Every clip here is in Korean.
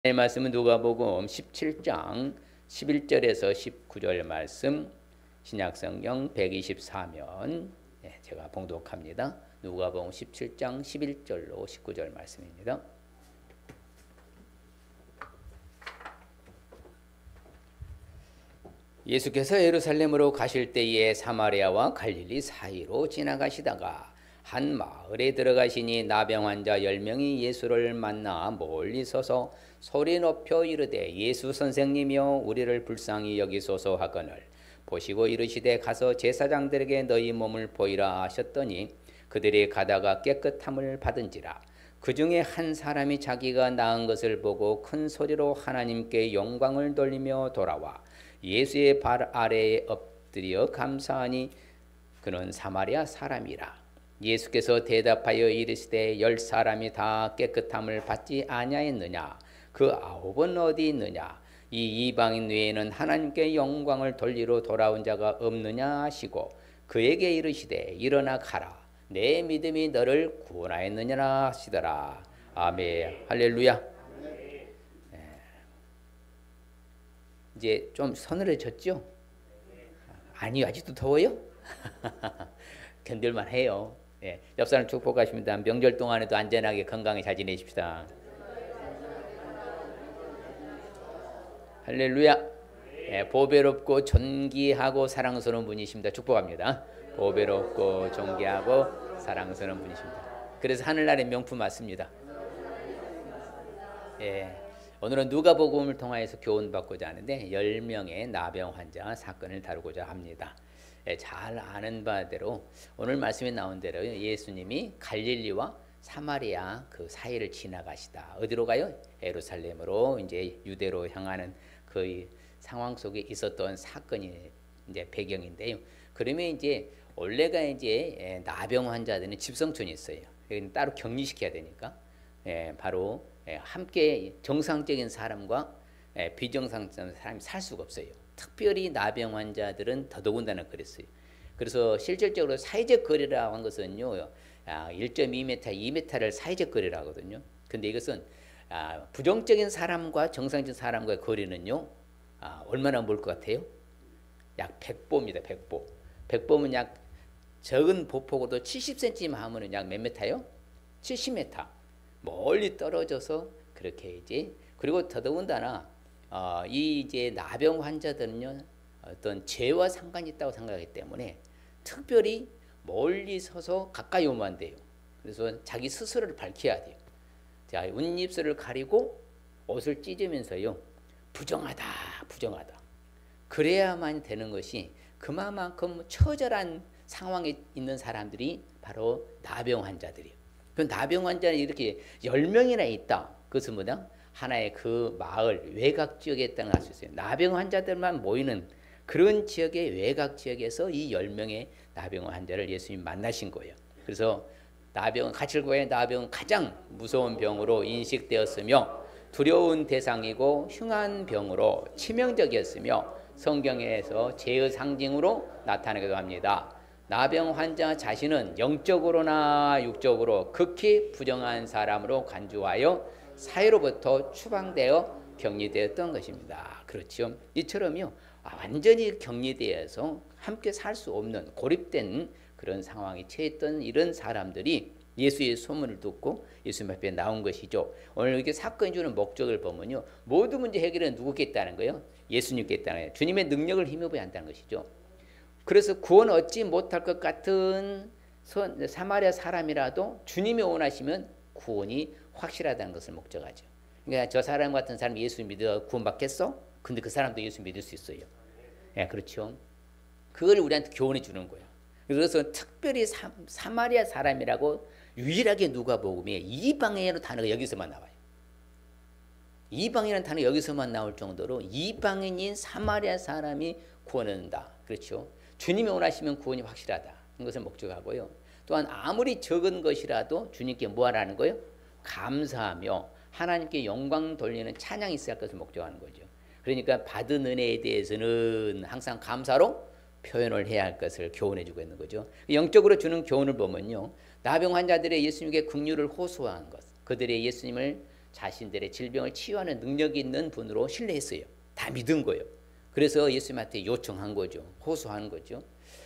이 말씀은 누가복음 17장 11절에서 19절 말씀, 신약성경 124면 제가 봉독합니다. 누가복음 17장 11절로 19절 말씀입니다. 예수께서 예루살렘으로 가실 때에 사마리아와 갈릴리 사이로 지나가시다가 한 마을에 들어가시니 나병 환자 10명이 예수를 만나 멀리 서서 소리 높여 이르되 예수 선생님이여 우리를 불쌍히 여기소서 하거늘 보시고 이르시되 가서 제사장들에게 너희 몸을 보이라 하셨더니 그들이 가다가 깨끗함을 받은지라. 그 중에 한 사람이 자기가 나은 것을 보고 큰 소리로 하나님께 영광을 돌리며 돌아와 예수의 발 아래에 엎드려 감사하니 그는 사마리아 사람이라. 예수께서 대답하여 이르시되 10사람이 다 깨끗함을 받지 아니하였느냐? 그 9은 어디 있느냐? 이 이방인 외에는 하나님께 영광을 돌리러 돌아온 자가 없느냐 하시고 그에게 이르시되 일어나 가라. 내 믿음이 너를 구원하였느니라 하시더라. 아멘. 할렐루야. 이제 좀 서늘해졌죠? 아니요, 아직도 더워요? 견딜만 해요. 옆 사람 축복하십니다. 명절 동안에도 안전하게 건강히 잘 지내십시다. 할렐루야. 보배롭고 존귀하고 사랑스러운 분이십니다. 축복합니다. 보배롭고 존귀하고 사랑스러운 분이십니다. 그래서 하늘나라의 명품 맞습니다. 오늘은 누가복음을 통하여서 교훈받고자 하는데 10명의 나병 환자 사건을 다루고자 합니다. 잘 아는 바대로 오늘 말씀에 나온 대로 예수님이 갈릴리와 사마리아 그 사이를 지나가시다. 어디로 가요? 예루살렘으로 이제 유대로 향하는 그 상황 속에 있었던 사건이 이제 배경인데요. 그러면 이제 원래가 이제 나병 환자들은 집성촌이 있어요. 따로 격리시켜야 되니까 바로 함께 정상적인 사람과 비정상적인 사람이 살 수가 없어요. 특별히 나병 환자들은 더더군다나 그랬어요. 그래서 실질적으로 사회적 거리라고 한 것은요, 1.2m, 2m를 사회적 거리라고 하거든요. 근데 이것은 부정적인 사람과 정상적인 사람과의 거리는요, 얼마나 멀 것 같아요? 약 100보입니다. 100보. 100보면 약 적은 보폭으로도 70cm만 하면은 약 몇 m요? 70m. 멀리 떨어져서 그렇게 이제, 그리고 더더군다나 이 이제 나병 환자들은요, 어떤 죄와 상관이 있다고 생각하기 때문에 특별히 멀리 서서 가까이 오면 안 돼요. 그래서 자기 스스로를 밝혀야 돼요. 자, 웃입술을 가리고 옷을 찢으면서요, 부정하다, 부정하다. 그래야만 되는 것이, 그만큼 처절한 상황에 있는 사람들이 바로 나병 환자들이에요. 그 나병 환자는 이렇게 10명이나 있다. 그것은 뭐냐? 하나의 그 마을 외곽 지역에 있다는 걸 알 수 있어요. 나병 환자들만 모이는 그런 지역의 외곽 지역에서 이 10명의 나병 환자를 예수님 만나신 거예요. 그래서 가칠과의 나병은 가장 무서운 병으로 인식되었으며 두려운 대상이고 흉한 병으로 치명적이었으며 성경에서 죄의 상징으로 나타나기도 합니다. 나병 환자 자신은 영적으로나 육적으로 극히 부정한 사람으로 간주하여 사회로부터 추방되어 격리되었던 것입니다. 그렇죠. 이처럼요, 완전히 격리되어서 함께 살 수 없는 고립된 그런 상황에 처했던 이런 사람들이 예수의 소문을 듣고 예수님 앞에 나온 것이죠. 오늘 이렇게 사건이 주는 목적을 보면요, 모든 문제 해결은 누구께 있다는 거예요? 예수님께 있다는 거예요. 주님의 능력을 힘입어야 한다는 것이죠. 그래서 구원 얻지 못할 것 같은 사마리아 사람이라도 주님이 원하시면 구원이 확실하다는 것을 목적하죠. 그러니까 저 사람 같은 사람 예수 믿어 구원받겠어? 근데 그 사람도 예수 믿을 수 있어요. 그렇죠. 그걸 우리한테 교훈해 주는 거예요. 그래서 특별히 사마리아 사람이라고 유일하게 누가복음에 이방인이라는 단어가 여기서만 나와요. 이방인이라는 단어가 여기서만 나올 정도로 이방인인 사마리아 사람이 구원을 얻는다. 그렇죠. 주님이 원하시면 구원이 확실하다. 이것을 목적하고요. 또한 아무리 적은 것이라도 주님께 뭐 하라는 거예요? 감사하며 하나님께 영광 돌리는 찬양이 있어야 할 것을 목적하는 거죠. 그러니까 받은 은혜에 대해서는 항상 감사로 표현을 해야 할 것을 교훈해 주고 있는 거죠. 영적으로 주는 교훈을 보면요, 나병 환자들의 예수님께 긍휼을 호소한 것, 그들의 예수님을 자신들의 질병을 치유하는 능력이 있는 분으로 신뢰했어요. 다 믿은 거예요. 그래서 예수님한테 요청한 거죠. 호소한 거죠.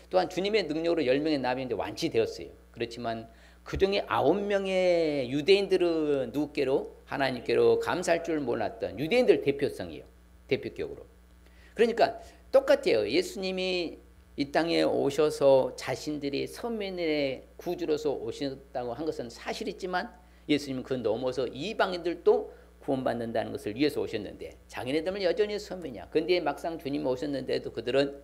또한 주님의 능력으로 10명의 나병이 완치되었어요. 그렇지만 그중에 9명의 유대인들은 누구께로? 하나님께로 감사할 줄 몰랐던 유대인들 대표성이에요. 대표격으로. 그러니까 똑같아요. 예수님이 이 땅에 오셔서 자신들이 선민의 구주로서 오셨다고 한 것은 사실이지만 예수님은 그 넘어서 이방인들도 구원받는다는 것을 위해서 오셨는데 자기네들은 여전히 선민이야. 근데 막상 주님 오셨는데도 그들은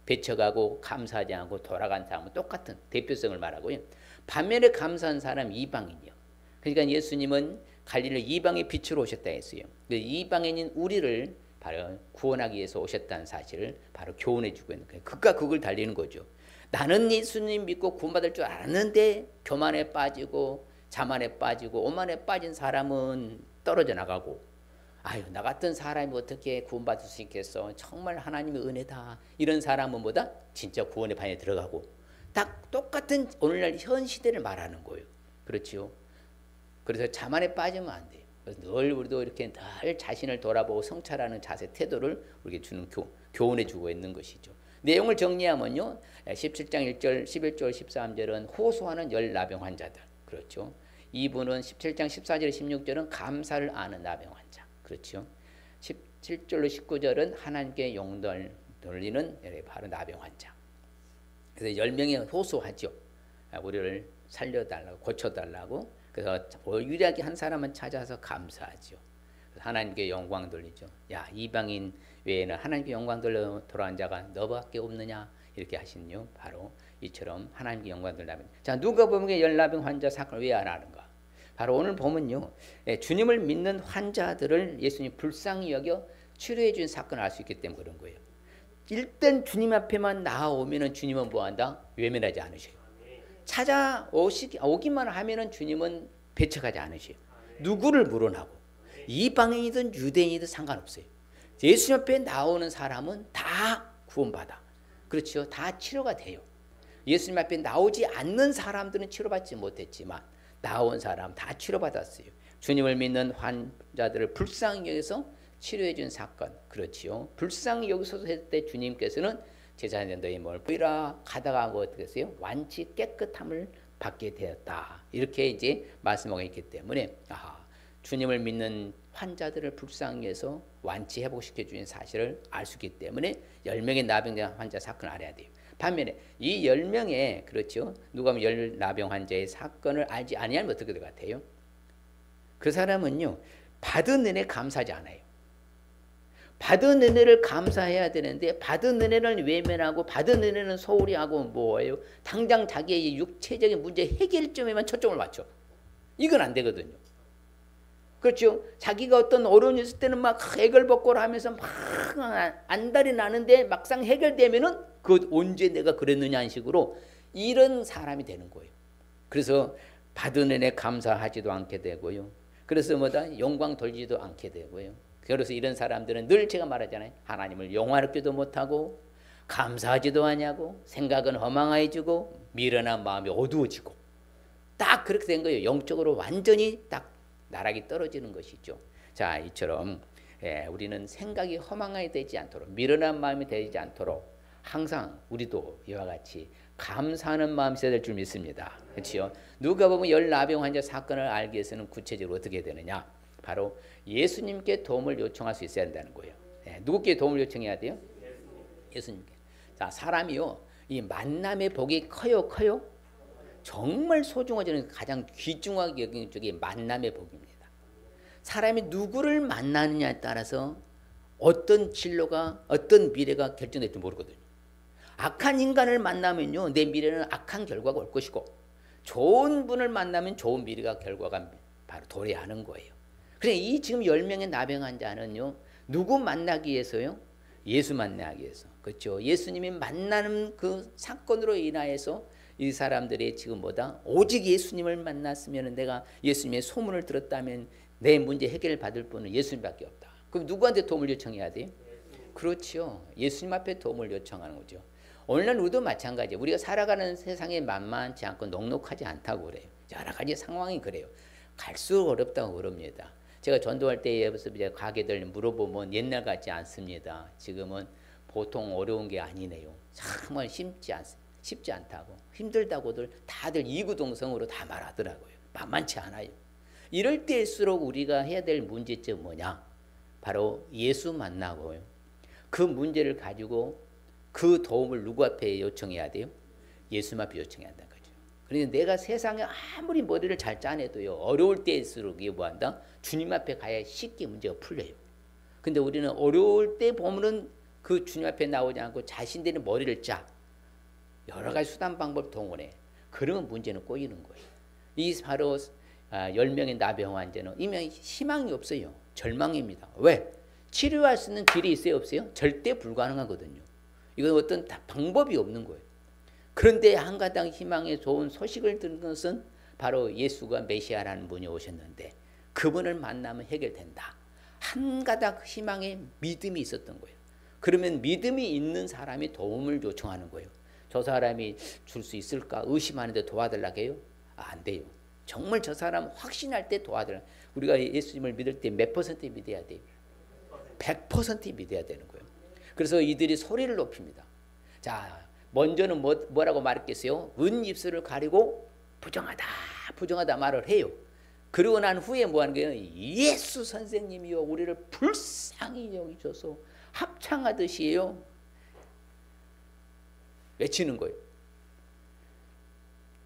배쳐가고 감사하지 않고 돌아간 사람은 똑같은 대표성을 말하고요. 반면에 감사한 사람 이방인이요. 그러니까 예수님은 갈릴리 이방의 빛으로 오셨다 했어요. 이방인인 우리를 바로 구원하기 위해서 오셨다는 사실을 바로 교훈해 주고 있는 거예요. 극과 극을 달리는 거죠. 나는 예수님 믿고 구원받을 줄 알았는데 교만에 빠지고 자만에 빠지고 오만에 빠진 사람은 떨어져 나가고, 아유 나 같은 사람이 어떻게 구원받을 수 있겠어, 정말 하나님의 은혜다, 이런 사람은 뭐다? 진짜 구원의 반에 들어가고, 딱 똑같은 오늘날 현 시대를 말하는 거예요. 그렇지요. 그래서 자만에 빠지면 안 돼요. 그래서 늘 우리도 이렇게 늘 자신을 돌아보고 성찰하는 자세, 태도를 우리에게 주는 교훈해 주고 있는 것이죠. 내용을 정리하면요, 17장 1절, 11절, 13절은 호소하는 열 나병 환자들, 그렇죠. 2부는 17장 14절, 16절은 감사를 아는 나병 환자, 그렇죠. 17절로 19절은 하나님께 용돈 돌리는 바로 나병 환자. 그래서 10명이 호소하죠. 우리를 살려달라고, 고쳐달라고. 그래서 유일하게 한 사람은 찾아서 감사하죠. 하나님께 영광 돌리죠. 야, 이방인 외에는 하나님께 영광 돌려 돌아온 자가 너밖에 없느냐, 이렇게 하시는요. 바로 이처럼 하나님께 영광 돌리면. 자, 누가복음의 열나병 환자 사건을 왜 안 하는가? 바로 오늘 보면요, 주님을 믿는 환자들을 예수님 불쌍히 여겨 치료해 준 사건을 알 수 있기 때문에 그런 거예요. 일단 주님 앞에만 나오면은 주님은 뭐한다? 외면하지 않으셔요. 오기만 하면은 주님은 배척하지 않으셔요. 누구를 물어나고, 이방인이든 유대인이든 상관없어요. 예수님 앞에 나오는 사람은 다 구원받아. 그렇죠. 다 치료가 돼요. 예수님 앞에 나오지 않는 사람들은 치료받지 못했지만 나온 사람 다 치료받았어요. 주님을 믿는 환자들을 불쌍히 여기서 치료해 준 사건, 그렇지요. 불쌍히 여기서 했을 때 주님께서는 제자들은 너희 몸을 뿌리라, 가다가 뭐 어떻게 했어요? 완치 깨끗함을 받게 되었다, 이렇게 이제 말씀하고 있기 때문에 주님을 믿는 환자들을 불쌍히 해서 완치 회복시켜 주는 사실을 알 수 있기 때문에 10명의 나병 환자 사건을 알아야 돼요. 반면에 이 10명의, 그렇죠, 누가 열 나병 환자의 사건을 알지 아니하면 어떻게 될 것 같아요? 그 사람은요, 받은 은혜 감사하지 않아요. 받은 은혜를 감사해야 되는데 받은 은혜를 외면하고 받은 은혜는 소홀히 하고 뭐예요? 당장 자기의 육체적인 문제 해결점에만 초점을 맞춰. 이건 안 되거든요. 그렇죠? 자기가 어떤 어려움이 있을 때는 막 해결복고를 하면서 막 안달이 나는데 막상 해결되면은 그 언제 내가 그랬느냐 하는 식으로 이런 사람이 되는 거예요. 그래서 받은 은혜 감사하지도 않게 되고요. 그래서 뭐다? 영광 돌리지도 않게 되고요. 그래서 이런 사람들은 늘 제가 말하잖아요. 하나님을 영화롭게도 못하고 감사하지도 않냐고, 생각은 허망해지고 미련한 마음이 어두워지고, 딱 그렇게 된 거예요. 영적으로 완전히 딱 나락이 떨어지는 것이죠. 자, 이처럼 우리는 생각이 허망하게 되지 않도록, 미련한 마음이 되지 않도록 항상 우리도 이와 같이 감사하는 마음이 있어야 될 줄 믿습니다. 그렇죠? 누가 보면 열 나병 환자 사건을 알기 위해서는 구체적으로 어떻게 되느냐? 바로 예수님께 도움을 요청할 수 있어야 한다는 거예요. 누구께 도움을 요청해야 돼요? 예수님께. 자, 사람이요, 이 만남의 복이 커요. 정말 소중하지는 가장 귀중하게 여기는 쪽이 만남의 복입니다. 사람이 누구를 만나느냐에 따라서 어떤 진로가, 어떤 미래가 결정될지 모르거든요. 악한 인간을 만나면요, 내 미래는 악한 결과가 올 것이고, 좋은 분을 만나면 좋은 미래가 결과가 바로 도래하는 거예요. 그래, 이 지금 10명의 나병 환자는요, 누구 만나기 위해서요? 예수 만나기 위해서. 그렇죠. 예수님이 만나는 그 사건으로 인하여서 이 사람들이 지금 뭐다? 오직 예수님을 만났으면, 내가 예수님의 소문을 들었다면 내 문제 해결을 받을 분은 예수님밖에 없다. 그럼 누구한테 도움을 요청해야 돼요? 그렇죠. 예수님 앞에 도움을 요청하는 거죠. 오늘날 우리도 마찬가지예요. 우리가 살아가는 세상에 만만치 않고 녹록하지 않다고 그래요. 여러 가지 상황이 그래요. 갈수록 어렵다고 그럽니다. 제가 전도할 때에 이제 가게들 물어보면 옛날 같지 않습니다. 지금은 보통 어려운 게 아니네요. 정말 쉽지 않다고, 힘들다고들 다들 이구동성으로 다 말하더라고요. 만만치 않아요. 이럴 때일수록 우리가 해야 될 문제점 뭐냐? 바로 예수 만나고요. 그 문제를 가지고 그 도움을 누구 앞에 요청해야 돼요? 예수 앞에 요청해야 한다는 거죠. 그러니까 내가 세상에 아무리 머리를 잘 짜내도요, 어려울 때일수록 이게 뭐한다? 주님 앞에 가야 쉽게 문제가 풀려요. 근데 우리는 어려울 때 보면은 그 주님 앞에 나오지 않고 자신들의 머리를 짜. 여러 가지 수단 방법 동원해. 그러면 문제는 꼬이는 거예요. 이 바로 10명의 나병 환자는 이미 희망이 없어요. 절망입니다. 왜? 치료할 수 있는 길이 있어요, 없어요? 절대 불가능하거든요. 이건 어떤 방법이 없는 거예요. 그런데 한 가닥 희망의 좋은 소식을 듣는 것은 바로 예수가 메시아라는 분이 오셨는데 그분을 만나면 해결된다. 한 가닥 희망의 믿음이 있었던 거예요. 그러면 믿음이 있는 사람이 도움을 요청하는 거예요. 저 사람이 줄 수 있을까 의심하는데 도와달라고 해요? 안 돼요. 정말 저 사람 확신할 때 도와달라. 우리가 예수님을 믿을 때 몇 퍼센트 믿어야 돼요? 100% 믿어야 되는 거예요. 그래서 이들이 소리를 높입니다. 자, 먼저는 뭐라고 말했겠어요? 은 입술을 가리고 부정하다 말을 해요. 그러고 난 후에 뭐 하는 거예요? 예수 선생님이요, 우리를 불쌍히 여기셔서 합창하듯이요 외치는 거예요.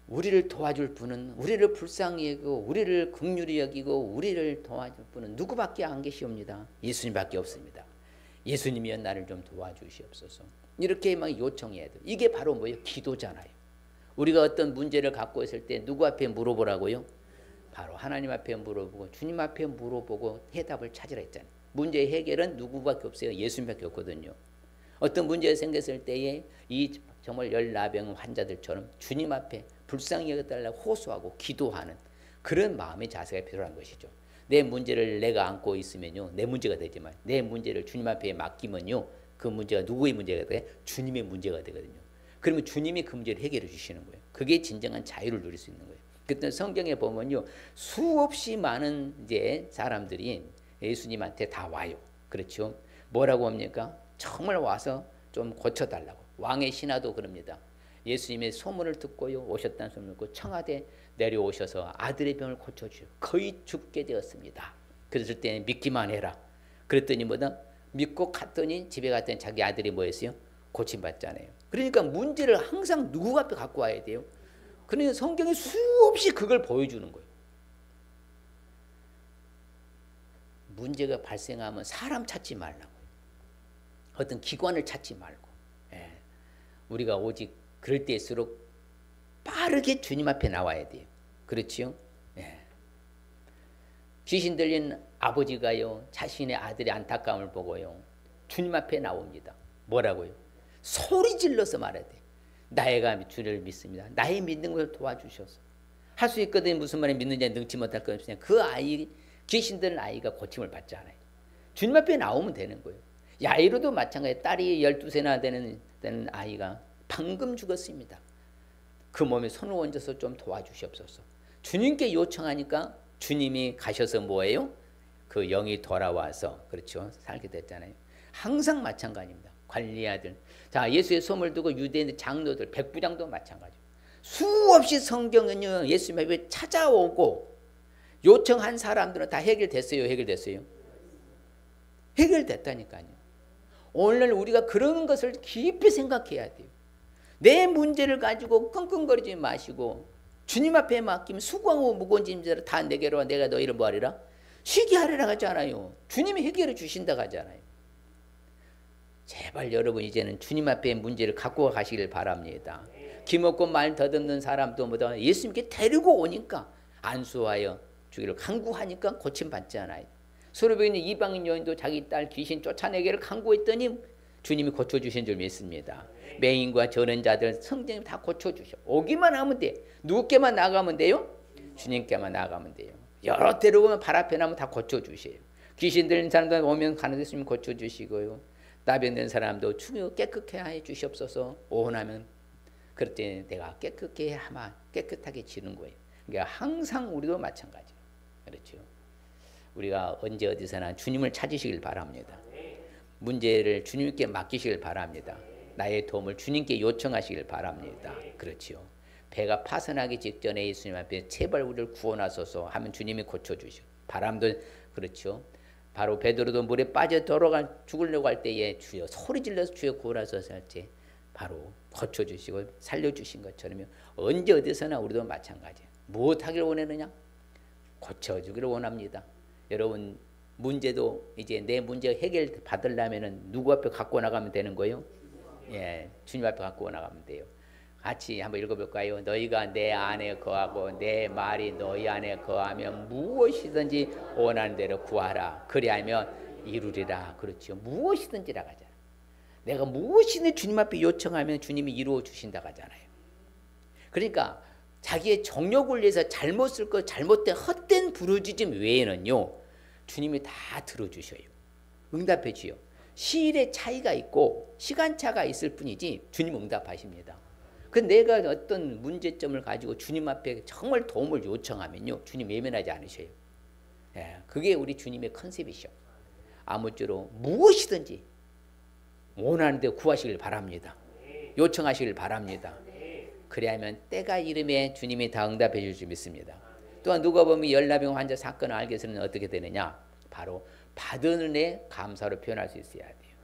우리를 도와줄 분은, 우리를 불쌍히 여기고 우리를 긍휼히 여기고 우리를 도와줄 분은 누구밖에 안 계시옵니다. 예수님밖에 없습니다. 예수님이여 나를 좀 도와주시옵소서. 이렇게 막 요청해야 돼요. 이게 바로 뭐예요? 기도잖아요. 우리가 어떤 문제를 갖고 있을 때 누구 앞에 물어보라고요? 바로 하나님 앞에 물어보고 주님 앞에 물어보고 해답을 찾으라 했잖아요. 문제의 해결은 누구밖에 없어요? 예수님밖에 없거든요. 어떤 문제가 생겼을 때에 이 정말 열나병 환자들처럼 주님 앞에 불쌍히 여겨달라고 호소하고 기도하는 그런 마음의 자세가 필요한 것이죠. 내 문제를 내가 안고 있으면요, 내 문제가 되지만 내 문제를 주님 앞에 맡기면요, 그 문제가 누구의 문제가 돼? 주님의 문제가 되거든요. 그러면 주님이 그 문제를 해결해 주시는 거예요. 그게 진정한 자유를 누릴 수 있는 거예요. 그때 성경에 보면요, 수없이 많은 이제 사람들이 예수님한테 다 와요. 그렇죠? 뭐라고 합니까? 정말 와서 좀 고쳐달라고. 왕의 신하도 그럽니다. 예수님의 소문을 듣고요, 오셨다는 소문을 듣고 청하되 내려오셔서 아들의 병을 고쳐주요. 거의 죽게 되었습니다. 그랬을 때는 믿기만 해라. 그랬더니 뭐다? 믿고 갔더니 집에 갔더니 자기 아들이 뭐였어요? 고침받잖아요. 그러니까 문제를 항상 누구 앞에 갖고 와야 돼요? 그러니까 성경이 수없이 그걸 보여주는 거예요. 문제가 발생하면 사람 찾지 말라고. 어떤 기관을 찾지 말고. 예. 우리가 오직 그럴 때일수록 빠르게 주님 앞에 나와야 돼요. 그렇지요? 예. 귀신 들린 아버지가요, 자신의 아들의 안타까움을 보고요, 주님 앞에 나옵니다. 뭐라고요? 소리 질러서 말해야 돼. 나애가 주를 믿습니다. 나의 믿는 것을 도와주셔서. 할 수 있거든요. 무슨 말에 믿는 자는 능치 못할 것 없으냐. 그 아이, 귀신 들린 아이가 고침을 받잖아요. 주님 앞에 나오면 되는 거예요. 야이로도 마찬가지예요. 딸이 12세나 되는 아이가 방금 죽었습니다. 그 몸에 손을 얹어서 좀 도와주시옵소서. 주님께 요청하니까 주님이 가셔서 뭐예요? 그 영이 돌아와서, 그렇죠, 살게 됐잖아요. 항상 마찬가지입니다. 관리아들. 자, 예수의 소문을 두고 유대인 장로들, 백부장도 마찬가지예요. 수없이 성경은요, 예수님 앞에 찾아오고 요청한 사람들은 다 해결됐어요, 해결됐어요? 해결됐다니까요. 오늘날 우리가 그런 것을 깊이 생각해야 돼요. 내 문제를 가지고 끙끙거리지 마시고 주님 앞에 맡기면 수고하고 무거운 짐들을 다 내게로 와, 내가 너희를 뭐하리라? 쉬게 하리라 하잖아요. 주님이 해결해 주신다고 하잖아요. 제발 여러분 이제는 주님 앞에 문제를 갖고 가시길 바랍니다. 기먹고 말 더듬는 사람도 뭐다 예수님께 데리고 오니까 안수하여 주기를 간구하니까 고침받지 않아요. 소로베 있는 이방인 여인도 자기 딸 귀신 쫓아내기를 간구했더니 주님이 고쳐주신 줄 믿습니다. 맹인과 저는 자들 성령님 다 고쳐주셔. 오기만 하면 돼. 누구께만 나가면 돼요? 주님께만 나가면 돼요. 여러 데로 오면 발 앞에 나면 다 고쳐주셔요. 귀신 들린 사람들 오면 가는 데서 고쳐주시고요. 나병된 사람도 주여 깨끗게 해 주시옵소서. 오혼하면 그럴 때 내가 깨끗게 하마 깨끗하게 지는 거예요. 그러니까 항상 우리도 마찬가지예요. 그렇죠. 우리가 언제 어디서나 주님을 찾으시길 바랍니다. 문제를 주님께 맡기시길 바랍니다. 나의 도움을 주님께 요청하시길 바랍니다. 그렇지요. 배가 파선하기 직전에 예수님 앞에 제발 우리를 구원하소서 하면 주님이 고쳐주시고, 바람도 그렇죠. 바로 베드로도 물에 빠져 죽으려고 할 때에 주여 소리 질러서 주여 구원하소서 할 때 바로 고쳐주시고 살려주신 것처럼 언제 어디서나 우리도 마찬가지예요. 무엇하기를 원하느냐? 고쳐주기를 원합니다. 여러분 문제도 이제 내 문제 해결 받으려면은 누구 앞에 갖고 나가면 되는 거예요? 예, 주님 앞에 갖고 나가면 돼요. 같이 한번 읽어볼까요? 너희가 내 안에 거하고 내 말이 너희 안에 거하면 무엇이든지 원하는 대로 구하라. 그리하면 이루리라. 그렇죠. 무엇이든지라 하잖아. 내가 무엇이든 주님 앞에 요청하면 주님이 이루어 주신다고 하잖아요. 그러니까 자기의 정욕을 위해서 잘못 쓸 것, 잘못된 헛된 부르짖음 외에는요, 주님이 다 들어주셔요. 응답해 주요. 시일의 차이가 있고 시간차가 있을 뿐이지 주님 응답하십니다. 그 내가 어떤 문제점을 가지고 주님 앞에 정말 도움을 요청하면요, 주님 외면하지 않으셔요. 예, 그게 우리 주님의 컨셉이셔. 아무쪼록 무엇이든지 원하는 데 구하시길 바랍니다. 요청하시길 바랍니다. 그래야만 때가 이름에 주님이 다 응답해 줄 줄 믿습니다. 또한 누가 보면 열나병 환자 사건을 알게 해서는 어떻게 되느냐? 바로 받은 은혜 감사로 표현할 수 있어야 돼요.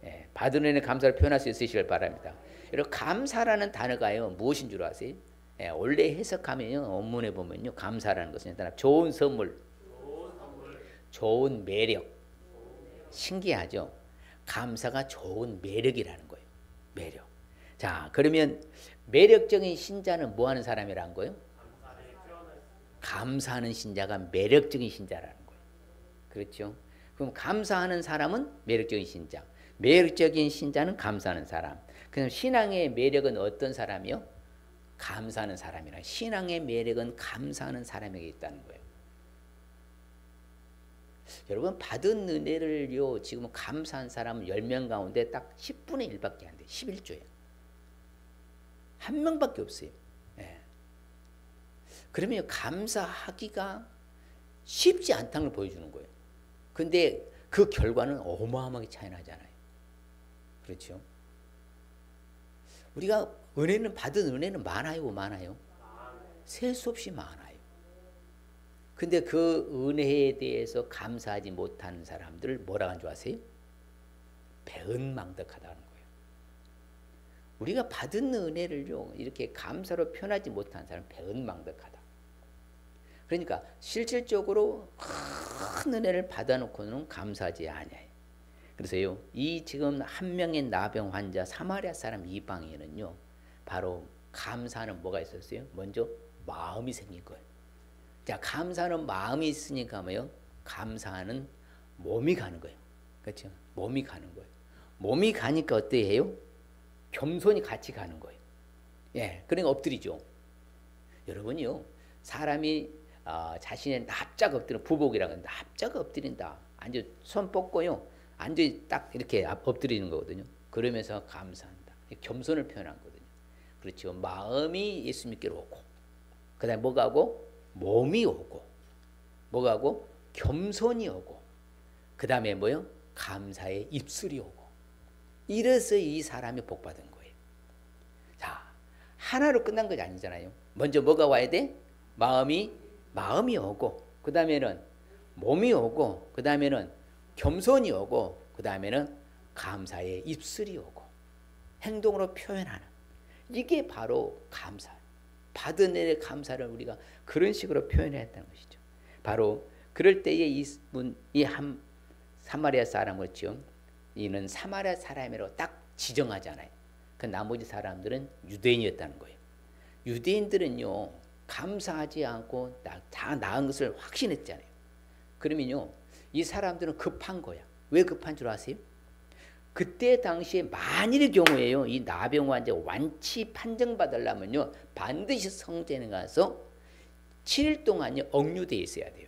예, 받은 은혜 감사로 표현할 수 있으시길 바랍니다. 여러분 감사라는 단어가요 무엇인 줄 아세요? 예, 원래 해석하면요 원문에 보면요 감사라는 것은 일단 좋은 선물, 좋은 매력, 신기하죠? 감사가 좋은 매력이라는 거예요. 매력. 자, 그러면 매력적인 신자는 뭐 하는 사람이라는 거예요? 감사하는 신자가 매력적인 신자라는 거예요. 그렇죠? 그럼 감사하는 사람은 매력적인 신자. 매력적인 신자는 감사하는 사람. 그럼 신앙의 매력은 어떤 사람이요? 감사하는 사람이라. 신앙의 매력은 감사하는 사람에게 있다는 거예요. 여러분 받은 은혜를요 지금 감사한 사람은 10명 가운데 딱 10분의 1밖에 안 돼요. 11조예요. 한 명밖에 없어요. 예. 그러면 감사하기가 쉽지 않다는 걸 보여주는 거예요. 근데 그 결과는 어마어마하게 차이 나잖아요. 그렇죠? 우리가 은혜는 받은 은혜는 많아요. 셀 수 없이 많아요. 근데 그 은혜에 대해서 감사하지 못하는 사람들을 뭐라고 하는 줄 아세요? 배은망덕하다는 거예요. 우리가 받은 은혜를요 이렇게 감사로 표현하지 못하는 사람은 배은망덕하다. 그러니까 실질적으로 큰 은혜를 받아놓고는 감사하지 않아요. 그래서요 이 지금 한 명의 나병 환자 사마리아 사람 이방인은요 바로 감사하는 뭐가 있었어요? 먼저 마음이 생긴 거예요. 자, 감사하는 마음이 있으니까 뭐요? 감사하는 몸이 가는 거예요. 그렇죠? 몸이 가는 거예요. 몸이 가니까 어떻게 해요? 겸손이 같이 가는 거예요. 예, 그러니까 엎드리죠. 여러분이요, 사람이 자신의 납작 엎드리는 부복이라고 하는데 납작 엎드린다. 앉아 손 뻗고요, 앉아 딱 이렇게 엎드리는 거거든요. 그러면서 감사한다. 겸손을 표현한 거거든요. 그렇죠. 마음이 예수 믿기로 오고, 그다음에 뭐가 하고? 몸이 오고, 뭐가 하고? 겸손이 오고, 그 다음에 뭐요? 감사의 입술이 오고. 이래서 이 사람이 복받은 거예요. 자, 하나로 끝난 것이 아니잖아요. 먼저 뭐가 와야 돼? 마음이 오고, 그 다음에는 몸이 오고, 그 다음에는 겸손이 오고, 그 다음에는 감사의 입술이 오고, 행동으로 표현하는, 이게 바로 감사. 받은 은혜의 감사를 우리가 그런 식으로 표현했다는 것이죠. 바로 그럴 때에 이 사마리아 사람이었죠. 이는 사마리아 사람이라고 딱 지정하잖아요. 그 나머지 사람들은 유대인이었다는 거예요. 유대인들은요 감사하지 않고 다 나은 것을 확신했잖아요. 그러면요 이 사람들은 급한 거야. 왜 급한 줄 아세요? 그때 당시에 만일의 경우에요 이 나병 환자 완치 판정받으려면요 반드시 성전에 가서 7일 동안요 억류되어 있어야 돼요.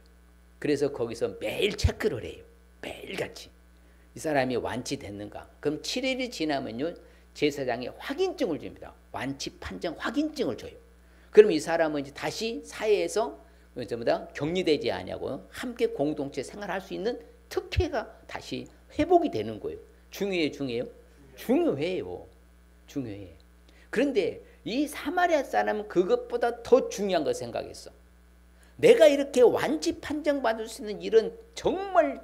그래서 거기서 매일 체크를 해요. 매일같이 이 사람이 완치됐는가. 그럼 7일이 지나면요 제사장이 확인증을 줍니다. 완치 판정 확인증을 줘요. 그럼 이 사람은 이제 다시 사회에서 전부 다 격리되지 아니하고 함께 공동체 생활할 수 있는 특혜가 다시 회복이 되는 거예요. 중요해요? 중요해요. 그런데 이 사마리아 사람은 그것보다 더 중요한 걸 생각했어. 내가 이렇게 완치 판정받을 수 있는 이런 정말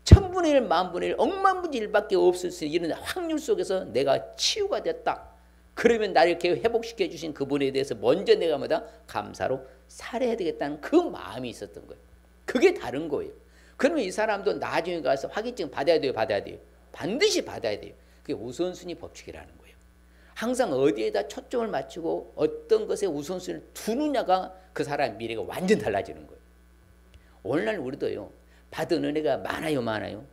천분의 일, 만분의 일, 억만분의 일밖에 없을 수 있는 이런 확률 속에서 내가 치유가 됐다. 그러면 나를 이렇게 회복시켜 주신 그분에 대해서 먼저 내가 뭐다? 감사로 살아야 되겠다는 그 마음이 있었던 거예요. 그게 다른 거예요. 그러면 이 사람도 나중에 가서 확인증 받아야 돼요? 반드시 받아야 돼요. 그게 우선순위 법칙이라는 거예요. 항상 어디에다 초점을 맞추고 어떤 것에 우선순위를 두느냐가 그 사람의 미래가 완전 달라지는 거예요. 오늘날 우리도요. 받은 은혜가 많아요?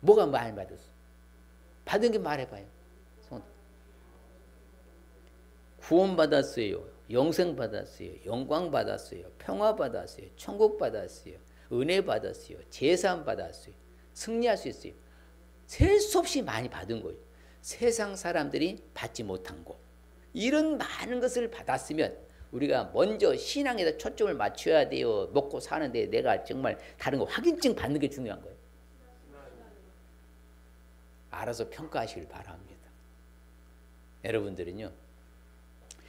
뭐가 많이 받았어? 받은 게 말해봐요. 구원 받았어요. 영생 받았어요. 영광 받았어요. 평화 받았어요. 천국 받았어요. 은혜 받았어요. 재산 받았어요. 승리할 수 있어요. 셀 수 없이 많이 받은 거예요. 세상 사람들이 받지 못한 거. 이런 많은 것을 받았으면 우리가 먼저 신앙에다 초점을 맞춰야 돼요. 먹고 사는데 내가 정말 다른 거 확인증 받는 게 중요한 거예요. 알아서 평가하시길 바랍니다. 여러분들은요.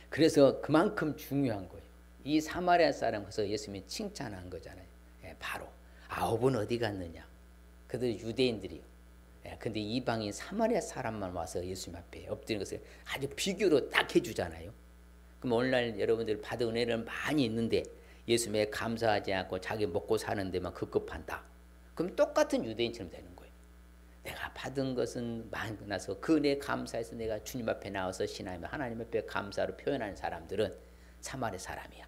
그래서 그만큼 중요한 거예요. 이 사마리아 사람 가서 예수님이 칭찬한 거잖아요. 바로 9은 어디 갔느냐. 그들 유대인들이요. 근데 이방인 사마리아 사람만 와서 예수님 앞에 엎드리는 것을 아주 비교로 딱 해주잖아요. 그럼 오늘날 여러분들 받은 은혜는 많이 있는데 예수님에 감사하지 않고 자기 먹고 사는 데만 급급한다. 그럼 똑같은 유대인처럼 되는 거예요. 내가 받은 것은 많아서 그 은혜에 감사해서 내가 주님 앞에 나와서 하나님 앞에 감사로 표현하는 사람들은 사마리아 사람이야.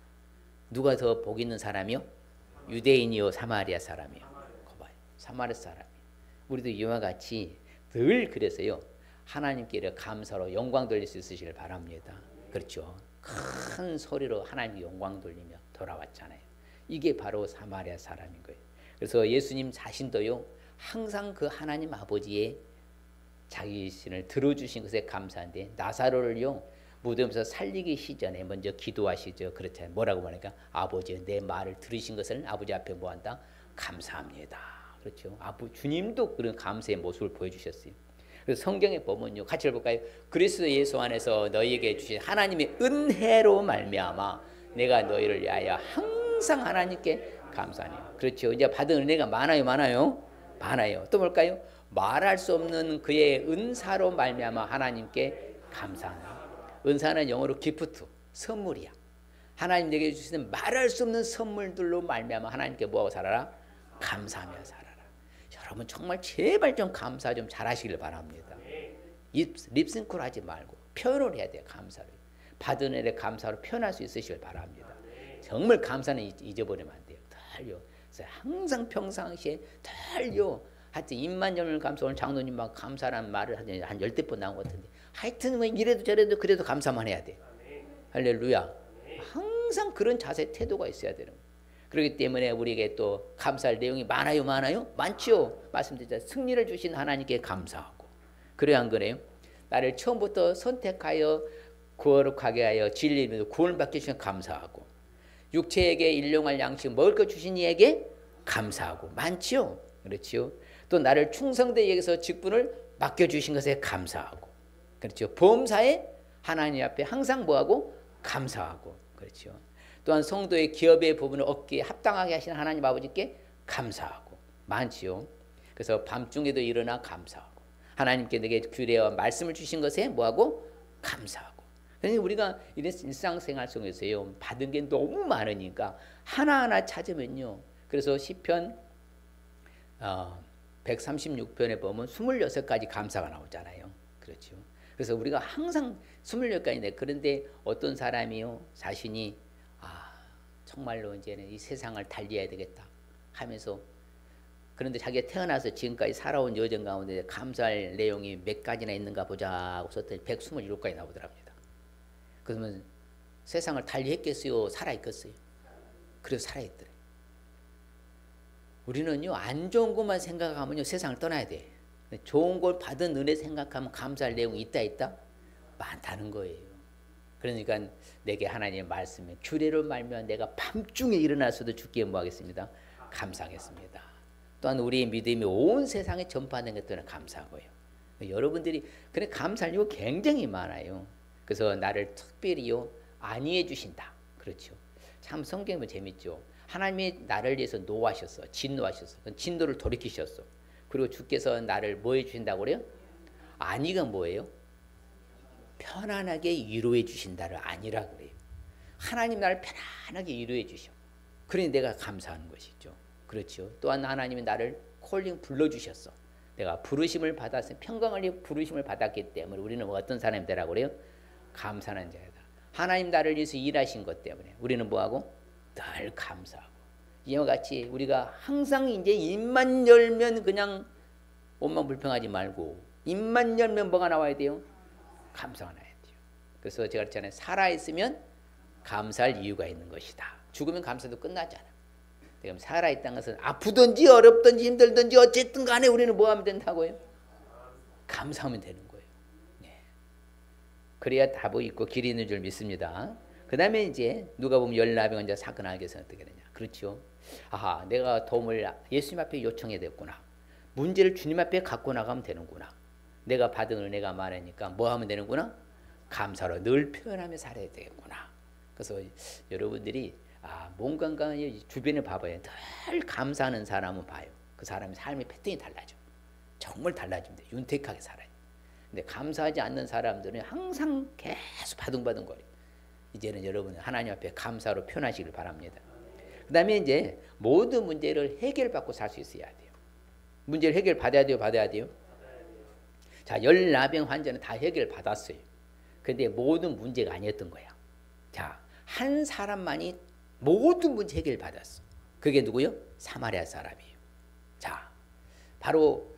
누가 더 복 있는 사람이요? 유대인이요, 사마리아 사람이요. 거봐요. 사마리아 사람이요. 우리도 이와 같이 늘 그래서요. 하나님께 감사로 영광 돌릴 수 있으시길 바랍니다. 그렇죠. 큰 소리로 하나님께 영광 돌리며 돌아왔잖아요. 이게 바로 사마리아 사람인 거예요. 그래서 예수님 자신도요. 항상 그 하나님 아버지의 자기 신을 들어주신 것에 감사한데 나사로를요. 무덤에서 살리기 시전에 먼저 기도하시죠. 그렇잖아요. 뭐라고 말하니까 아버지 내 말을 들으신 것을 아버지 앞에 뭐한다? 감사합니다. 그렇죠. 주님도 그런 감사의 모습을 보여주셨어요. 그래서 성경에 보면요. 같이 읽어볼까요? 그리스도 예수 안에서 너희에게 주신 하나님의 은혜로 말미암아 내가 너희를 위하여 항상 하나님께 감사하네요. 그렇죠. 이제 받은 은혜가 많아요. 또 뭘까요? 말할 수 없는 그의 은사로 말미암아 하나님께 감사하나. 은사는 영어로 기프트, 선물이야. 하나님 내게 주시는 말할 수 없는 선물들로 말미암아 하나님께 뭐하고 살아라? 감사하며 살아라. 여러분 정말 제발 좀 감사 좀 잘하시길 바랍니다. 립싱크로 하지 말고 표현을 해야 돼요. 감사를. 받은 은혜를 감사로 표현할 수 있으시길 바랍니다. 정말 감사는 잊어버리면 안 돼요. 덜요. 그래서 항상 평상시에 덜요. 하여튼 입만 열면 감사. 오늘 장로님 막 감사라는 말을 한 10대 번 나온 것 같은데 하여튼 뭐 이래도 저래도 그래도 감사만 해야 돼. 할렐루야. 항상 그런 자세 태도가 있어야 되는 거예요. 그렇기 때문에 우리에게 또 감사할 내용이 많아요? 많지요. 말씀드렸잖아요. 승리를 주신 하나님께 감사하고. 그래야 한 거네요. 나를 처음부터 선택하여 거룩하게 하여 진리로 구원을 받게 주신 감사하고, 육체에게 일용할 양식 먹을 것 주신 이에게 감사하고. 많지요. 그렇지요. 또 나를 충성되게 여기서 직분을 맡겨주신 것에 감사하고. 그렇죠. 범사에 하나님 앞에 항상 뭐하고? 감사하고. 그렇죠. 또한 성도의 기업의 부분을 얻기에 합당하게 하시는 하나님 아버지께 감사하고. 많지요. 그래서 밤중에도 일어나 감사하고. 하나님께 내게 규례와 말씀을 주신 것에 뭐하고? 감사하고. 그래서 우리가 이런 일상생활 속에서요. 받은 게 너무 많으니까 하나하나 찾으면요. 그래서 시편 136편에 보면 26가지 감사가 나오잖아요. 그렇죠. 그래서 우리가 항상 26가지인데 그런데 어떤 사람이요. 자신이 정말로 이제는 이 세상을 달리해야 되겠다 하면서 그런데 자기가 태어나서 지금까지 살아온 여정 가운데 감사할 내용이 몇 가지나 있는가 보자 하고 썼더니 127가지 나오더랍니다. 그러면 세상을 달리했겠어요? 살아있겠어요? 그래서 살아있더래. 우리는요 안 좋은 것만 생각하면요 세상을 떠나야 돼. 좋은 걸 받은 은혜 생각하면 감사할 내용이 있다 많다는 거예요. 그러니까 내게 하나님의 말씀이 규례로 말미암아 내가 밤중에 일어나서도 주께 뭐하겠습니다. 감사하겠습니다. 또한 우리의 믿음이 온 세상에 전파하는 것들은 감사하고요. 여러분들이 그래 감사할 이유가 굉장히 많아요. 그래서 나를 특별히요 안위해 주신다. 그렇죠. 참 성경이 재밌죠. 하나님이 나를 위해서 노하셨어. 진노하셨어. 진노를 돌이키셨어. 그리고 주께서 나를 뭐 해주신다고 그래요? 안위가 뭐예요? 편안하게 위로해 주신다를 안위라 그래요. 하나님 나를 편안하게 위로해 주셔. 그러니 내가 감사하는 것이죠. 그렇죠. 또한 하나님이 나를 콜링 불러주셨어. 내가 부르심을 받았으면 평강을 부르심을 받았기 때문에 우리는 어떤 사람이 되라고 그래요? 감사하는 자이다. 하나님 나를 위해서 일하신 것 때문에 우리는 뭐하고? 늘 감사하고. 이와 같이 우리가 항상 이제 입만 열면 그냥 옷만 불평하지 말고 입만 열면 뭐가 나와야 돼요? 감사가 나야 돼요. 그래서 제가 그랬잖아요. 살아있으면 감사할 이유가 있는 것이다. 죽으면 감사도 끝나잖아. 그럼 살아있다는 것은 아프든지 어렵든지 힘들든지 어쨌든 간에 우리는 뭐 하면 된다고요? 감사하면 되는 거예요. 네. 그래야 답이 있고 길이 있는 줄 믿습니다. 그 다음에 이제 누가 보면 열나병 환자 사건 알게서 어떻게 되냐. 그렇죠. 아하, 내가 도움을 예수님 앞에 요청해야 됐구나. 문제를 주님 앞에 갖고 나가면 되는구나. 내가 받은 은혜가 많으니까 뭐 하면 되는구나? 감사로 늘 표현하며 살아야 되겠구나. 그래서 여러분들이 몸 건강한 주변에 봐봐요. 늘 감사하는 사람은 봐요. 그 사람의 삶의 패턴이 달라져. 정말 달라집니다. 윤택하게 살아요. 근데 감사하지 않는 사람들은 항상 계속 바둥바둥거려. 이제는 여러분 하나님 앞에 감사로 표현하시길 바랍니다. 그 다음에 이제 모든 문제를 해결받고 살 수 있어야 돼요. 문제를 해결받아야 돼요? 받아야 돼요? 자, 열나병 환자는 다 해결받았어요. 근데 모든 문제가 아니었던 거야. 자, 한 사람만이 모든 문제 해결받았어. 그게 누구요? 사마리아 사람이에요. 자, 바로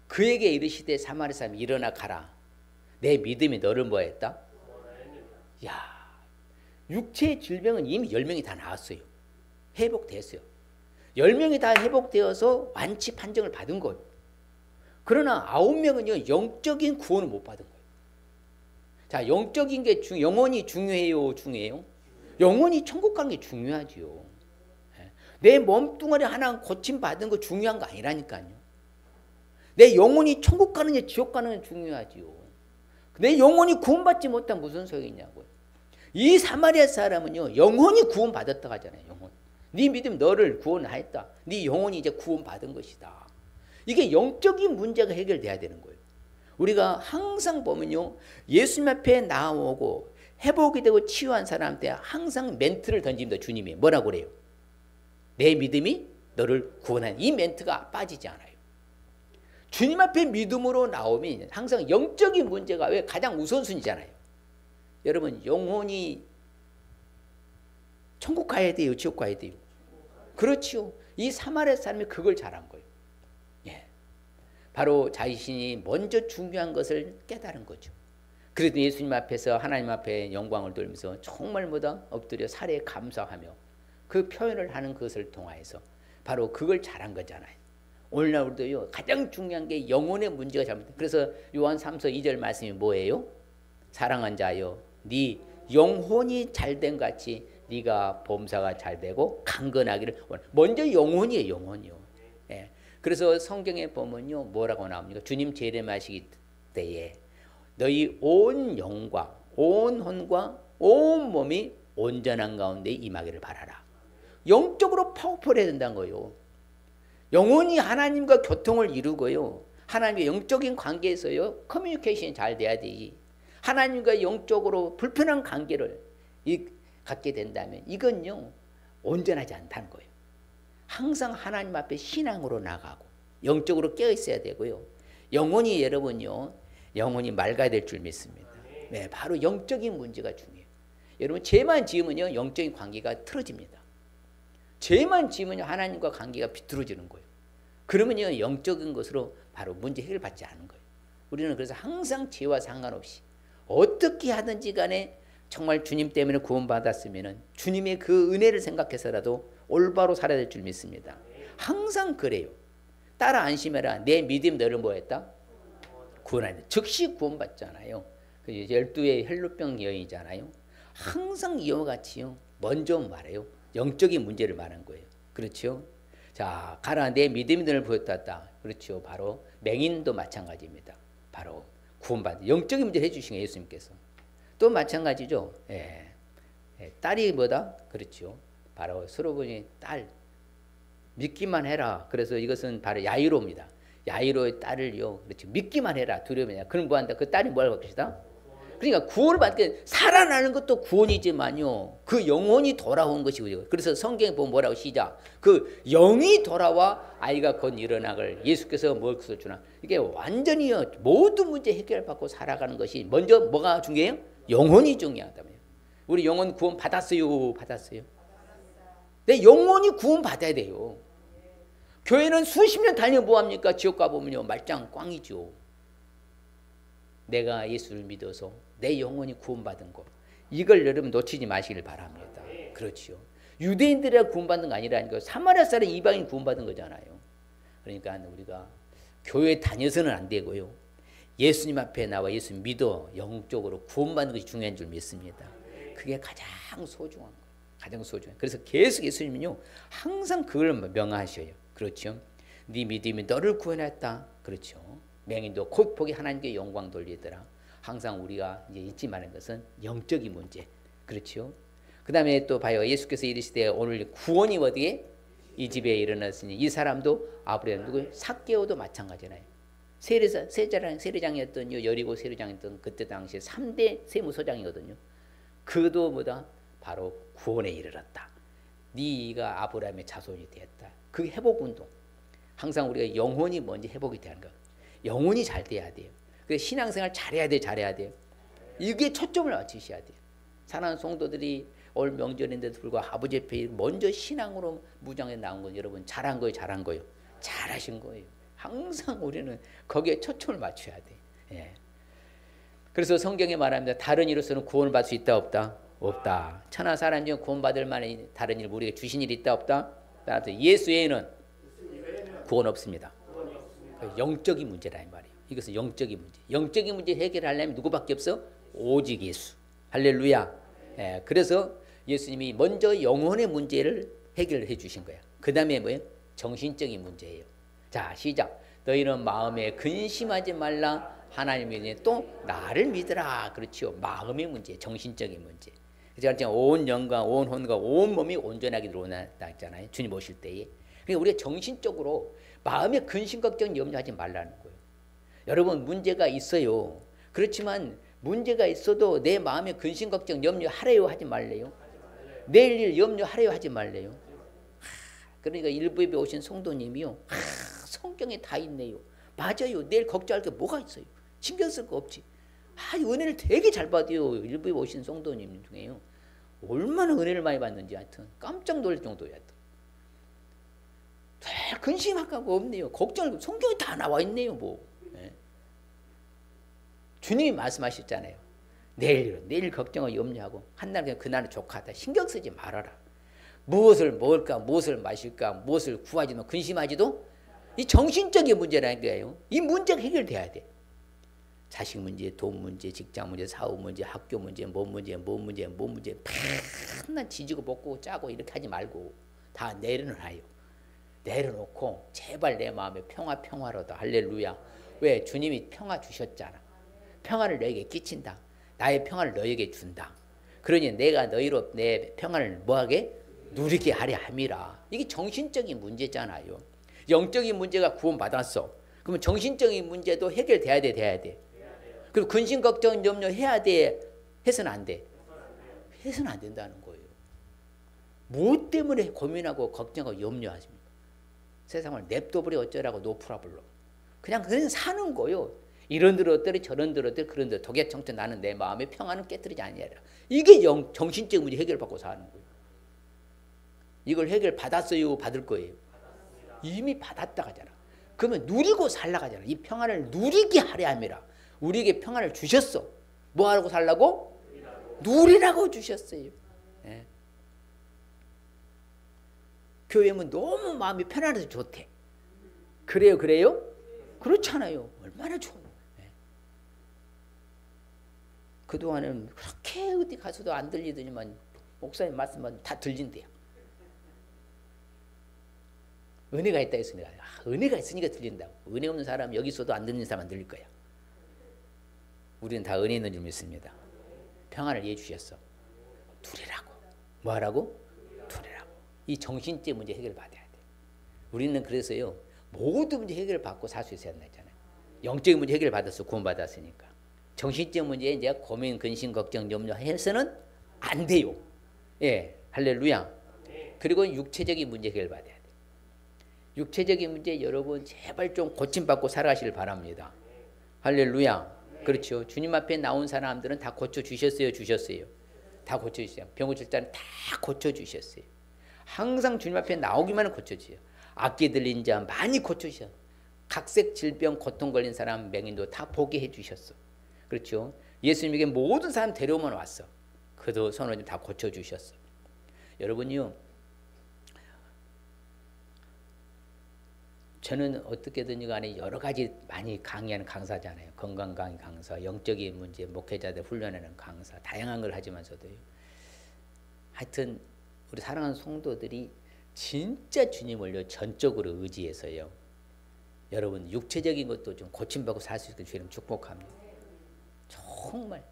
그에게 이르시되 사마리아 사람이 일어나 가라. 내 믿음이 너를 뭐 했다? 야, 육체의 질병은 이미 10명이 다 나았어요. 회복됐어요. 10명이 다 회복되어서 완치 판정을 받은 거예요. 그러나 9명은요 영적인 구원을 못 받은 거예요. 자, 영적인 게 영혼이 중요해요, 중요해요? 영혼이 천국 가는 게 중요하지요. 내 몸뚱아리 하나 고침 받은 거 중요한 거 아니라니까요. 내 영혼이 천국 가는 게 지옥 가는 게 중요하지요. 내 영혼이 구원받지 못한 무슨 소용이냐고요. 이 사마리아 사람은요 영혼이 구원받았다 하잖아요. 영혼. 네 믿음 너를 구원하였다. 네 영혼이 이제 구원받은 것이다. 이게 영적인 문제가 해결돼야 되는 거예요. 우리가 항상 보면요 예수님 앞에 나오고 회복이 되고 치유한 사람한테 항상 멘트를 던집니다. 주님이 뭐라고 그래요? 내 믿음이 너를 구원한. 이 멘트가 빠지지 않아요. 주님 앞에 믿음으로 나오면 항상 영적인 문제가 왜 가장 우선순위잖아요. 여러분 영혼이 천국 가야 돼요? 지옥 가야 돼요? 그렇지요. 이 사마리아 사람이 그걸 잘한 거예요. 예. 바로 자신이 먼저 중요한 것을 깨달은 거죠. 그래도 예수님 앞에서 하나님 앞에 영광을 돌면서 정말 뭐다 엎드려 살에 감사하며 그 표현을 하는 것을 통하여서 바로 그걸 잘한 거잖아요. 오늘날 우리도요 가장 중요한 게 영혼의 문제가 잘못된. 그래서 요한 3서 2절 말씀이 뭐예요? 사랑한 자여 네 영혼이 잘된 같이 네가 범사가 잘되고 강건하기를 원해. 먼저 영혼이에요. 영혼이요. 예. 그래서 성경에 보면요 뭐라고 나옵니까? 주님 재림하시기 때에 너희 온 영과 온 혼과 온 몸이 온전한 가운데 임하기를 바라라. 영적으로 파워풀해야 된다는 거예요. 영혼이 하나님과 교통을 이루고요. 하나님과 영적인 관계에서요 커뮤니케이션이 잘 돼야 되지. 하나님과 영적으로 불편한 관계를 갖게 된다면 이건요 온전하지 않다는 거예요. 항상 하나님 앞에 신앙으로 나가고 영적으로 깨어 있어야 되고요. 영혼이 여러분요 영혼이 맑아야 될 줄 믿습니다. 네, 바로 영적인 문제가 중요해요. 여러분 죄만 지으면요 영적인 관계가 틀어집니다. 죄만 지으면요 하나님과 관계가 비틀어지는 거예요. 그러면요 영적인 것으로 바로 문제 해결받지 않는 거예요. 우리는 그래서 항상 죄와 상관없이 어떻게 하든지 간에 정말 주님 때문에 구원받았으면 주님의 그 은혜를 생각해서라도 올바로 살아야 될 줄 믿습니다. 항상 그래요. 따라 안심해라. 내 믿음 너를 뭐했다? 구원하는. 즉시 구원받잖아요. 12의 헬루병 여인이잖아요. 항상 이와 같이요. 먼저 말해요. 영적인 문제를 말한 거예요. 그렇죠? 자, 가라 내 믿음이 너를 보였다. 그렇죠. 바로 맹인도 마찬가지입니다. 바로 구원받는 영적인 문제를 해주신 거예요. 예수님께서. 또 마찬가지죠. 예. 예. 딸이 뭐다? 그렇죠. 바로 수로보니 딸 믿기만 해라. 그래서 이것은 바로 야이로입니다. 야이로의 딸을요. 그렇죠. 믿기만 해라. 두려움이냐. 그럼 뭐한다? 그 딸이 뭘 받을 것이다? 그러니까 구원을 받게 살아나는 것도 구원이지만요. 그 영혼이 돌아온 것이고요. 그래서 성경에 보면 뭐라고 시작. 그 영이 돌아와 아이가 곧 일어나걸 예수께서 무엇을 주나. 이게 완전히요. 모든 문제 해결받고 살아가는 것이 먼저 뭐가 중요해요? 영혼이 중요하다며. 우리 영혼 구원 받았어요? 받았어요? 내 영혼이 구원 받아야 돼요. 교회는 수십 년 다니면 뭐합니까? 지옥 가보면요. 말짱 꽝이죠. 내가 예수를 믿어서 내 영혼이 구원받은 것. 이걸 여러분 놓치지 마시길 바랍니다. 그렇죠. 유대인들이 구원받는 거 아니라니까. 사마리아 사람 이방인 구원받은 거잖아요. 그러니까 우리가 교회 다녀서는 안 되고요. 예수님 앞에 나와 예수 믿어 영적으로 구원받는 것이 중요한 줄 믿습니다. 그게 가장 소중한 거예요. 가장 소중해요. 그래서 계속 예수님은요. 항상 그걸 명하셔요. 그렇죠. 네 믿음이 너를 구원했다. 그렇죠. 맹인도 곧 보기 하나님께 영광 돌리더라. 항상 우리가 이제 잊지 말는 것은 영적인 문제. 그렇죠. 그 다음에 또 봐요. 예수께서 이르시되 오늘 구원이 어디에? 이 집에 일어났으니 이 사람도 아브라함 누구? 삭개오도 마찬가지잖아요. 세례장이었던 여리고 세례장이었던 그때 당시에 3대 세무서장이거든요. 그도 뭐다? 바로 구원에 이르렀다. 네가 아브라함의 자손이 되었다. 그 회복운동. 항상 우리가 영혼이 먼저 회복이 되는 거. 영혼이 잘 돼야 돼요. 그래서 신앙생활 잘해야 돼, 잘해야 돼요. 이게 초점을 맞추셔야 돼요. 사랑하는 성도들이 올 명절인데도 불구하고 아버지 앞에 먼저 신앙으로 무장에 나온 건 여러분 잘한 거예요, 잘한 거예요. 잘하신 거예요. 항상 우리는 거기에 초점을 맞춰야 돼. 예. 그래서 성경에 말합니다. 다른 이로서는 구원을 받을 수 있다, 없다? 없다. 천하 사람 중 구원받을 만한 다른 일 우리에게 주신 일이 있다, 없다? 따라서 예수 외에는 구원 없습니다. 영적인 문제라 이 말이에요. 이것은 영적인 문제. 영적인 문제 해결하려면 누구밖에 없어? 오직 예수. 할렐루야. 예, 그래서 예수님이 먼저 영혼의 문제를 해결해 주신 거야. 그 다음에 뭐예요? 정신적인 문제예요. 자, 시작. 너희는 마음에 근심하지 말라. 하나님이 또 나를 믿으라. 그렇죠. 마음의 문제, 정신적인 문제. 제가 온 영과 온 혼과 온 몸이 온전하게 들어온다 했잖아요. 주님 오실 때에. 그러니까 우리가 정신적으로 마음에 근심 걱정 염려하지 말라는 거예요. 여러분 문제가 있어요. 그렇지만 문제가 있어도 내 마음에 근심 걱정 염려하래요 하지 말래요. 내일 일 염려하래요 하지 말래요. 그러니까 일부에 오신 성도님이요. 성경에 다 있네요. 맞아요. 내일 걱정할 게 뭐가 있어요. 신경 쓸 거 없지. 은혜를 되게 잘 받아요. 일부에 오신 성도님 중에요. 얼마나 은혜를 많이 받는지 하여튼 깜짝 놀랄 정도야. 근심할 거 없네요. 걱정할 거 성경에 다 나와 있네요. 뭐. 네. 주님이 말씀하셨잖아요. 내일 걱정을 염려하고 한날 그냥 그날은 족하다. 신경 쓰지 말아라. 무엇을 먹을까, 무엇을 마실까, 무엇을 구하지도 근심하지도 이 정신적인 문제라는 거예요. 이 문제가 해결돼야 돼. 자식 문제, 돈 문제, 직장 문제, 사업 문제, 학교 문제, 몸 문제, 맨날 지지고 볶고 짜고 이렇게 하지 말고 다 내려놔요. 내려놓고 제발 내 마음에 평화로다. 할렐루야. 왜? 주님이 평화 주셨잖아. 평화를 너에게 끼친다. 나의 평화를 너에게 준다. 그러니 내가 너희로 내 평화를 뭐하게? 누리게 하려 함이라. 이게 정신적인 문제잖아요. 영적인 문제가 구원받았어. 그러면 정신적인 문제도 해결돼야 돼, 돼야 돼. 그리고 근심 걱정 염려 해야 돼. 해서는 안 돼. 해서는 안 된다는 거예요. 무엇 때문에 고민하고 걱정하고 염려하십니까? 세상을 냅둬버려 어쩌라고 노프라 불러. 그냥 사는 거요. 이런 대로 어떠리 저런 대로 어떠리 그런 대로 독야청천 나는 내 마음의 평안은 깨뜨리지 아니하리라. 이게 정신적 문제 해결받고 사는 거예요. 이걸 해결 받았어요? 받을 거예요? 이미 받았다 가잖아. 그러면 누리고 살라 가잖아. 이 평안을 누리게 하려 함이라. 우리에게 평안을 주셨어. 뭐 하라고 살라고? 누리라고 주셨어요. 예. 교회 오면 너무 마음이 편안해서 좋대. 그래요? 그렇잖아요. 얼마나 좋아요. 예. 그동안은 그렇게 어디 가서도 안 들리더니만 목사님 말씀만 다 들린대요. 은혜가 있다 했으니까. 은혜가 있으니까 들린다고. 은혜 없는 사람 여기 있어도 안 듣는 사람 안 들릴 거야. 우리는 다 은혜 있는 줄 믿습니다. 평안을 이해 주셨어. 두리라고. 뭐하라고? 두리라고. 이 정신적 문제 해결 받아야 돼. 우리는 그래서요 모든 문제 해결을 받고 살 수 있어야 한다잖아요. 영적인 문제 해결 받았어. 구원받았으니까. 정신적 문제에 이제 고민, 근심, 걱정, 염려 해서는 안 돼요. 예, 할렐루야. 그리고 육체적인 문제 해결 받아야 돼. 육체적인 문제 여러분 제발 좀 고침받고 살아가시길 바랍니다. 할렐루야. 그렇죠. 주님 앞에 나온 사람들은 다 고쳐주셨어요? 주셨어요? 다 고쳐주세요. 병 고칠 때는 다 고쳐주셨어요. 항상 주님 앞에 나오기만 고쳐주세요. 악기 들린 자 많이 고쳐주셔. 각색 질병 고통 걸린 사람 맹인도 다 보게 해주셨어. 그렇죠. 예수님에게 모든 사람 데려오면 왔어. 그도 선원님 다 고쳐주셨어. 여러분이요. 저는 어떻게든 간에 여러 가지 많이 강의하는 강사잖아요. 건강 강의 강사, 영적인 문제, 목회자들 훈련하는 강사, 다양한 걸 하지만서도요. 하여튼 우리 사랑하는 성도들이 진짜 주님을요 전적으로 의지해서요. 여러분 육체적인 것도 좀 고침받고 살 수 있게 주님 축복합니다. 정말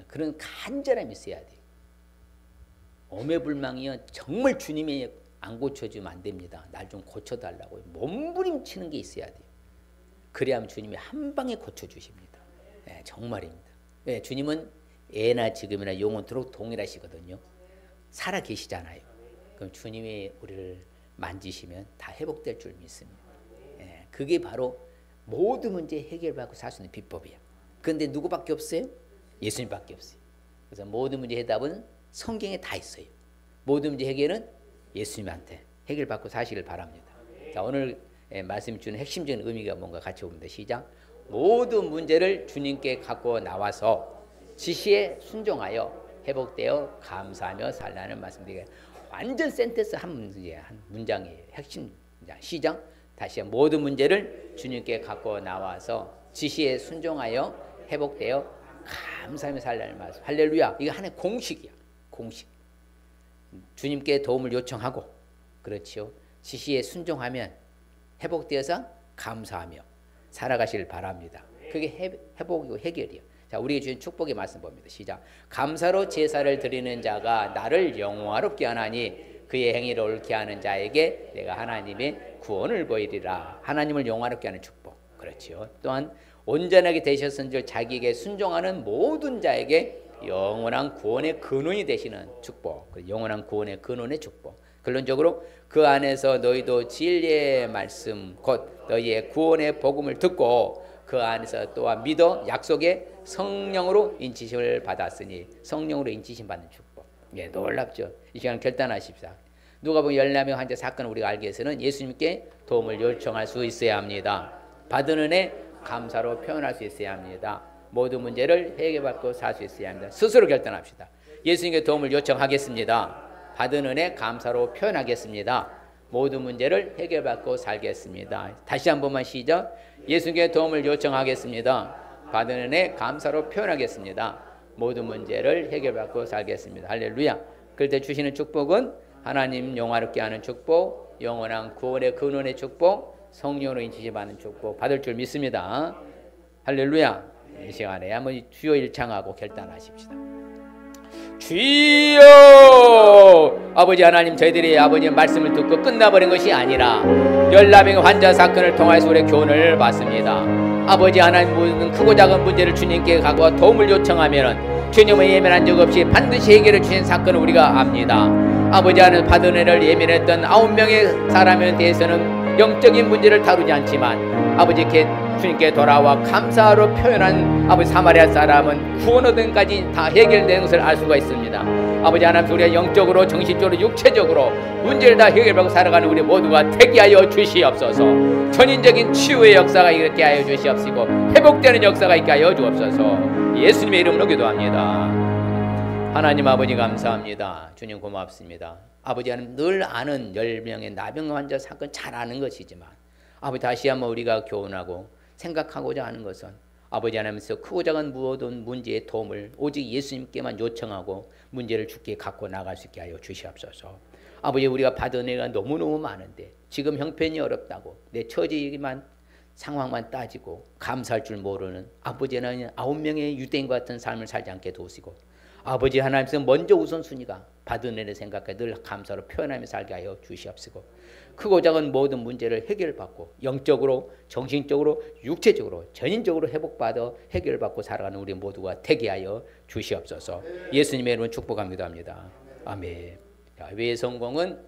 그런 간절함이 있어야 돼요. 오매불망이요 정말 주님이 안 고쳐주면 안 됩니다. 날 좀 고쳐달라고 몸부림치는 게 있어야 돼요. 그래야만 주님이 한 방에 고쳐주십니다. 네, 정말입니다. 네, 주님은 예나 지금이나 영원토록 동일하시거든요. 살아 계시잖아요. 그럼 주님이 우리를 만지시면 다 회복될 줄 믿습니다. 네, 그게 바로 모든 문제 해결받고 살 수 있는 비법이야. 그런데 누구밖에 없어요? 예수님밖에 없어요. 그래서 모든 문제 해답은 성경에 다 있어요. 모든 문제 해결은 예수님한테 해결받고 사시길 바랍니다. 자, 오늘 말씀이 주는 핵심적인 의미가 뭔가 같이 봅니다. 시작. 모든 문제를 주님께 갖고 나와서 지시에 순종하여 회복되어 감사하며 살라는 말씀드리게 완전 센텐스 한 문장이에요. 핵심 문장. 시작. 다시 모든 문제를 주님께 갖고 나와서 지시에 순종하여 회복되어 감사하며 살라는 말씀. 할렐루야. 이거 하나의 공식이야. 공식. 주님께 도움을 요청하고 그렇죠. 지시에 순종하면 회복되어서 감사하며 살아가시길 바랍니다. 그게 회복이고 해결이에요. 자, 우리에게 주신 축복의 말씀 봅니다. 시작. 감사로 제사를 드리는 자가 나를 영화롭게 하나니 그의 행위를 옳게 하는 자에게 내가 하나님의 구원을 보이리라. 하나님을 영화롭게 하는 축복. 그렇죠. 또한 온전하게 되셨은 줄 자기에게 순종하는 모든 자에게 영원한 구원의 근원이 되시는 축복. 영원한 구원의 근원의 축복. 결론적으로 그 안에서 너희도 진리의 말씀 곧 너희의 구원의 복음을 듣고 그 안에서 또한 믿어 약속의 성령으로 인치심을 받았으니 성령으로 인치심 받는 축복. 예, 놀랍죠. 이 시간 결단하십시다. 누가복음 14명 환자 사건을 우리가 알기 위해서는 예수님께 도움을 요청할 수 있어야 합니다. 받은 은혜 감사로 표현할 수 있어야 합니다. 모든 문제를 해결받고 살 수 있어야 합니다. 스스로 결단합시다. 예수님께 도움을 요청하겠습니다. 받은 은혜 감사로 표현하겠습니다. 모든 문제를 해결받고 살겠습니다. 다시 한 번만 시작. 예수님께 도움을 요청하겠습니다. 받은 은혜 감사로 표현하겠습니다. 모든 문제를 해결받고 살겠습니다. 할렐루야. 그럴 때 주시는 축복은 하나님 영화롭게 하는 축복, 영원한 구원의 근원의 축복, 성령으로 인치심 받는 축복 받을 줄 믿습니다. 할렐루야. 이 시간에 한번 주여 일창하고 결단하십시다. 주여! 아버지 하나님, 저희들이 아버지의 말씀을 듣고 끝나버린 것이 아니라 14명의 환자 사건을 통해서 우리의 교훈을 받습니다. 아버지 하나님, 모든 크고 작은 문제를 주님께 갖고 도움을 요청하면 주님의 예민한 적 없이 반드시 해결해 주신 사건을 우리가 압니다. 아버지 하나님, 받은 은혜를 예민했던 9명의 사람에 대해서는 영적인 문제를 다루지 않지만 아버지께 주님께 돌아와 감사로 표현한 아버지 사마리아 사람은 구원 얻음까지 다 해결된 것을 알 수가 있습니다. 아버지 하나님, 우리가 영적으로 정신적으로 육체적으로 문제를 다 해결하고 살아가는 우리 모두가 되게 하여 주시옵소서. 전인적인 치유의 역사가 있게 하여 주시옵시고 회복되는 역사가 있게 하여 주옵소서. 예수님의 이름으로 기도합니다. 하나님 아버지 감사합니다. 주님 고맙습니다. 아버지 하나님, 늘 아는 10명의 나병 환자 사건 잘 아는 것이지만 아버지 다시 한번 우리가 교훈하고 생각하고자 하는 것은 아버지 하나님께서 크고 작은 모든 문제의 도움을 오직 예수님께만 요청하고 문제를 주께 갖고 나갈 수 있게 하여 주시옵소서. 아버지, 우리가 받은 은혜가 너무너무 많은데 지금 형편이 어렵다고 내 처지만 상황만 따지고 감사할 줄 모르는 아버지 하나님 9명의 유대인과 같은 삶을 살지 않게 도우시고, 아버지 하나님께서 먼저 우선순위가 받은 은혜를 생각해 늘 감사로 표현하며 살게 하여 주시옵시고, 크고 작은 모든 문제를 해결받고 영적으로, 정신적으로, 육체적으로, 전인적으로 회복받아 해결받고 살아가는 우리 모두가 되게 하여 주시옵소서. 예수님의 이름으로 축복합니다 합니다. 아멘. 교회의 성공은,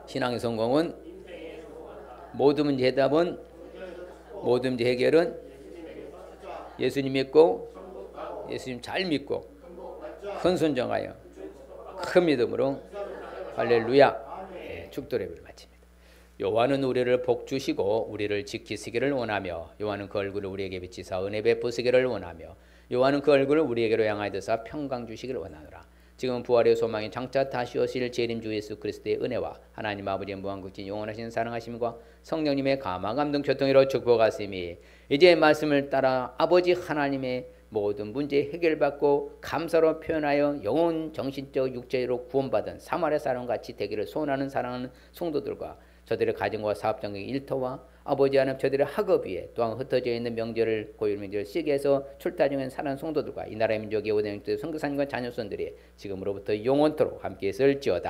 신앙의 성공은, 모든 문제 해답은, 모든 문제 해결은 예수님 믿고, 예수님 잘 믿고 큰 순종하여 큰 믿음으로 할렐루야. 축도 예배를 마칩니다. 여호와는 우리를 복 주시고 우리를 지키시기를 원하며, 여호와는 그 얼굴을 우리에게 비치사 은혜 베푸시기를 원하며, 여호와는 그 얼굴을 우리에게로 향하여 드사 평강 주시기를 원하노라. 지금 부활의 소망이 장차 다시 오실 재림 주 예수 그리스도의 은혜와 하나님 아버지의 무한극진 영원하신 사랑하심과 성령님의 감화 감동 교통으로 축복하시니, 이제 말씀을 따라 아버지 하나님의 모든 문제 해결받고 감사로 표현하여 영혼, 정신적, 육체로 구원받은 사마리아 사람같이 되기를 소원하는 사랑하는 성도들과 저들의 가정과 사업장의 일터와 아버지 하나님 저들의 학업 위에 또한 흩어져 있는 명절을, 고유 명절을 시기해서 출타 중인 사랑하는 성도들과 이 나라의 민족의 오대명들 선교사님과 자녀손들이 지금으로부터 영원토록 함께 있을지어다.